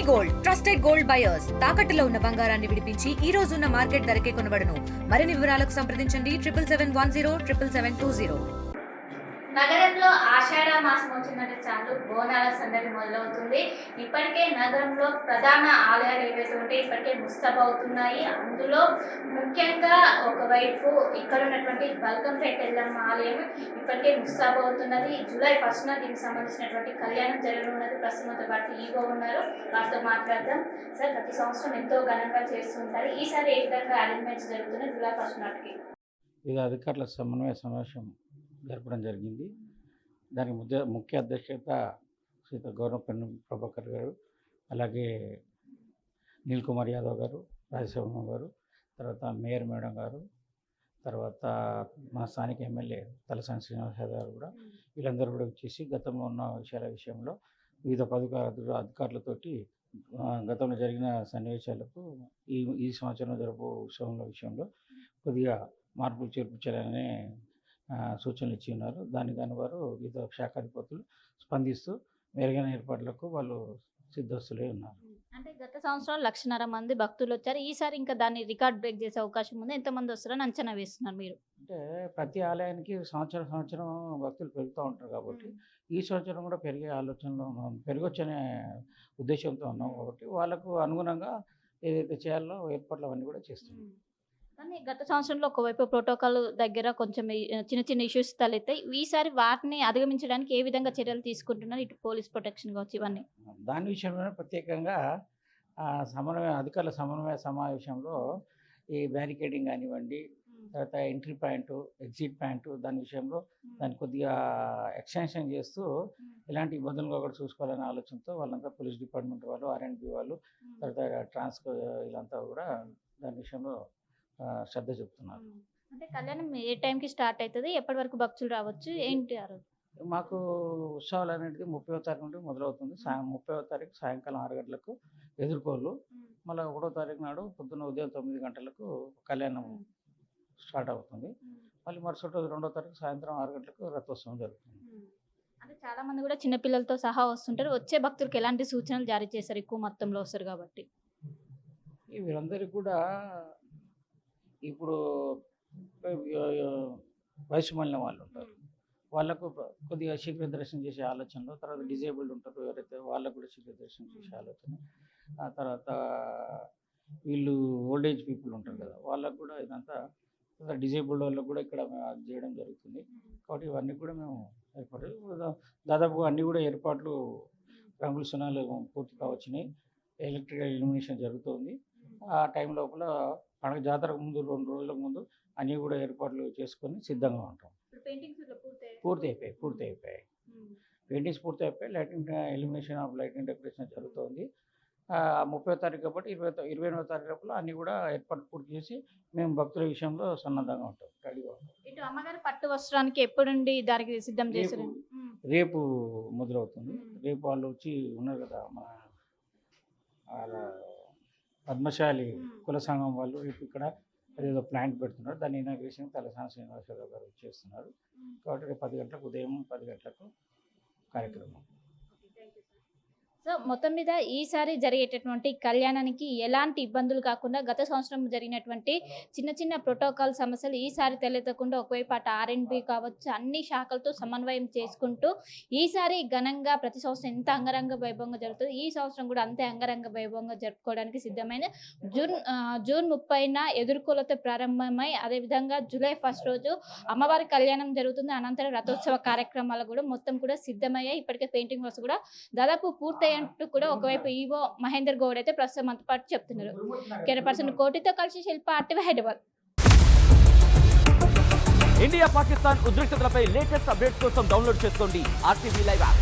Gold trusted gold buyers తాకట్టులో ఉన్న బంగారాన్ని విడిపించి ఈ రోజు ఉన్న మార్కెట్ ధరకే కొనబడును. మరిన్ని వివరాలకు సంప్రదించండి 77107720. నగరంలో ఆషాఢ మాసం వచ్చిందంటే చాలు బోనాల సందడి మొదలవుతుంది. ఇప్పటికే నగరంలో ప్రధాన ఆలయాలు ఏవైతే ఉంటే ఇప్పటికే ముస్తాబవుతున్నాయి. అందులో ముఖ్యంగా ఒకవైపు ఇక్కడ ఉన్నటువంటి బల్కంపేట ఎల్లమ్మ ఆలయం ఇప్పటికే ముస్తాబవుతున్నది. జూలై 1న దీనికి సంబంధించినటువంటి కళ్యాణం జరగనున్నది. ప్రస్తుతంతో పాటు ఈగో ఉన్నారు, వారితో మాట్లాడదాం. సార్, ప్రతి సంవత్సరం ఎంతో ఘనంగా చేస్తుంటారు. ఈసారి ఏ విధంగా అరేంజ్మెంట్స్ జరుగుతున్నాయి జూలై 1 నాటికి? ఇది అధికారుల సమన్వయ సమావేశం జరపడం జరిగింది. దానికి ముఖ్య అధ్యక్షత శ్రీత గౌరవ పెన్ను ప్రభాకర్ గారు, అలాగే నీల్ కుమార్ యాదవ్ గారు, రాజశేఖర గారు, తర్వాత మేయర్ మేడం గారు, తర్వాత మా స్థానిక ఎమ్మెల్యే తలసాని శ్రీనివాస్ యాదవ్ గారు కూడా, వీళ్ళందరూ కూడా వచ్చేసి గతంలో ఉన్న విషయంలో వివిధ అధికారులతోటి గతంలో జరిగిన సన్నివేశాలకు ఈ సంవత్సరం జరుపు ఉత్సవంలో విషయంలో కొద్దిగా మార్పులు చేర్పించాలనే సూచనలు ఇచ్చి ఉన్నారు. దాని వారు వివిధ శాఖాధిపతులు స్పందిస్తూ మెరుగైన ఏర్పాట్లకు వాళ్ళు సిద్ధస్తులై ఉన్నారు. అంటే గత సంవత్సరం 1,50,000 మంది భక్తులు వచ్చారు. ఈసారి ఇంకా దాన్ని రికార్డ్ బ్రేక్ చేసే అవకాశం ఉంది. ఎంతమంది వస్తారని అంచనా వేస్తున్నారు మీరు? అంటే ప్రతి ఆలయానికి సంవత్సరం భక్తులు పెరుగుతూ ఉంటారు కాబట్టి ఈ సంవత్సరం కూడా పెరిగే ఆలోచనలో పెరగొచ్చనే ఉద్దేశంతో ఉన్నాం కాబట్టి వాళ్ళకు అనుగుణంగా ఏదైతే చేయాలో ఏర్పాట్లు అవన్నీ కూడా చేస్తున్నాం. కానీ గత సంవత్సరంలో ఒకవైపు ప్రోటోకాల్ దగ్గర కొంచెం చిన్న చిన్న ఇష్యూస్ తలెత్తాయి. ఈసారి వాటిని అధిగమించడానికి ఏ విధంగా చర్యలు తీసుకుంటున్నారు? ఇటు పోలీస్ ప్రొటెక్షన్ కావచ్చు, ఇవన్నీ దాని విషయంలోనే ప్రత్యేకంగా అధికారుల సమన్వయ సమావేశంలో ఈ బ్యారికేడింగ్ కానివ్వండి, తర్వాత ఎంట్రీ పాయింట్, ఎగ్జిట్ పాయింట్, దాని విషయంలో దాన్ని కొద్దిగా ఎక్స్టెన్షన్ చేస్తూ ఎలాంటి ఇబ్బందులు కూడా చూసుకోవాలనే ఆలోచనతో వాళ్ళంతా పోలీస్ డిపార్ట్మెంట్ వాళ్ళు, R&B వాళ్ళు, తర్వాత ట్రాన్స్కో వీళ్ళంతా కూడా దాని విషయంలో శ్రద్ధ చెప్తున్నారు. అంటే కళ్యాణం ఏ టైంకి స్టార్ట్ అవుతుంది, ఎప్పటి వరకు భక్తులు రావచ్చు, ఏంటి? మాకు ఉత్సవాలు అనేది 30వ తారీఖు నుండి మొదలవుతుంది. 30వ తారీఖు సాయంకాలం 6 గంటలకు ఎదుర్కోళ్ళు, మళ్ళీ 1వ తారీఖు నాడు పొద్దున్న ఉదయం 9 గంటలకు కళ్యాణం స్టార్ట్ అవుతుంది. మళ్ళీ మరుసటి రోజు 2వ తారీఖు సాయంత్రం 6 గంటలకు రథోత్సవం జరుగుతుంది. అంటే చాలా మంది కూడా చిన్నపిల్లలతో సహా వస్తుంటారు. వచ్చే భక్తులకు ఎలాంటి సూచనలు జారీ చేశారు? ఎక్కువ మొత్తంలో వస్తారు కాబట్టి వీరందరికీ కూడా ఇప్పుడు వయసు మళ్ళిన వాళ్ళు ఉంటారు, వాళ్ళకు కొద్దిగా శీఘ్ర దర్శనం చేసే ఆలోచనలో, తర్వాత డిజేబుల్డ్ ఉంటారు ఎవరైతే వాళ్ళకు కూడా శీఘ్ర దర్శనం చేసే ఆలోచన, ఆ తర్వాత వీళ్ళు ఓల్డ్ ఏజ్ పీపుల్ ఉంటారు కదా వాళ్ళకు కూడా ఇదంతా, డిజేబుల్డ్ వాళ్ళకు కూడా ఇక్కడ అది చేయడం జరుగుతుంది. కాబట్టి ఇవన్నీ కూడా మేము దాదాపుగా అన్నీ కూడా ఏర్పాట్లు రంగుల సున్నాలు పూర్తి కావచ్చినాయి. ఎలక్ట్రికల్ ఇల్యూమినేషన్ జరుగుతుంది. ఆ టైం లోపల పండుగ జాతరకు ముందు 2 రోజుల ముందు అన్నీ కూడా ఏర్పాట్లు చేసుకొని సిద్ధంగా ఉంటాం. పూర్తి అయిపోయాయి. పెయింటింగ్స్ పూర్తి అయిపోయి lighting elimination of lighting decoration జరుగుతుంది. 30వ తారీఖు కాబట్టి 28వ తారీఖు లోపల అన్నీ కూడా ఏర్పాట్లు పూర్తి చేసి మేము భక్తుల విషయంలో సన్నద్ధంగా ఉంటాం, రెడీగా ఉంటాం. ఇటు అమ్మగారి పట్టు వస్త్రానికి ఎప్పుడుండి దానికి సిద్ధం చేశారు? రేపు మొదలవుతుంది. రేపు వాళ్ళు వచ్చి ఉన్నారు కదా మన పద్మశాలి కుల సంఘం వాళ్ళు, రేపు ఇక్కడ అదేదో ప్లాంట్ పెడుతున్నారు. దాని ఇనాగ్రేషన్ తలసాని శ్రీనివాసరావు గారు చేస్తున్నారు. కాబట్టి రేపు 10 గంటలకు, ఉదయం 10 గంటలకు కార్యక్రమం. సో మొత్తం మీద ఈసారి జరిగేటటువంటి కళ్యాణానికి ఎలాంటి ఇబ్బందులు కాకుండా గత సంవత్సరం జరిగినటువంటి చిన్న చిన్న ప్రోటోకాల్ సమస్యలు ఈసారి తలెత్తకుండా ఒకవైపు అటు R&B కావచ్చు అన్ని శాఖలతో సమన్వయం చేసుకుంటూ ఈసారి ఘనంగా ప్రతి సంవత్సరం ఎంత అంగరంగ వైభవంగా జరుగుతుంది, ఈ సంవత్సరం కూడా అంతే అంగరంగ వైభవంగా జరుపుకోవడానికి సిద్ధమైన జూన్ 30న ఎదుర్కోలతో ప్రారంభమై అదేవిధంగా జూలై 1 రోజు అమ్మవారి కళ్యాణం జరుగుతుంది. అనంతరం రథోత్సవ కార్యక్రమాలు కూడా మొత్తం కూడా సిద్ధమయ్యాయి. ఇప్పటికే పెయింటింగ్ వర్క్స్ కూడా దాదాపు పూర్తయ్యాయి అంటూ కూడా ఒకవైపు ఈవో మహేందర్ గౌడ్ అయితే ప్రస్తుతం మనతో పాటు చెప్తున్నారు. కెమెరా పర్సన్ కోటితో కలిసి శిల్ప, RTV హైదరాబాద్. ఇండియా పాకిస్తాన్ ఉద్రిక్తతలపై లేటెస్ట్ అప్డేట్స్ కోసం డౌన్లోడ్ చేసుకోండి RTV లైవ్ యాప్.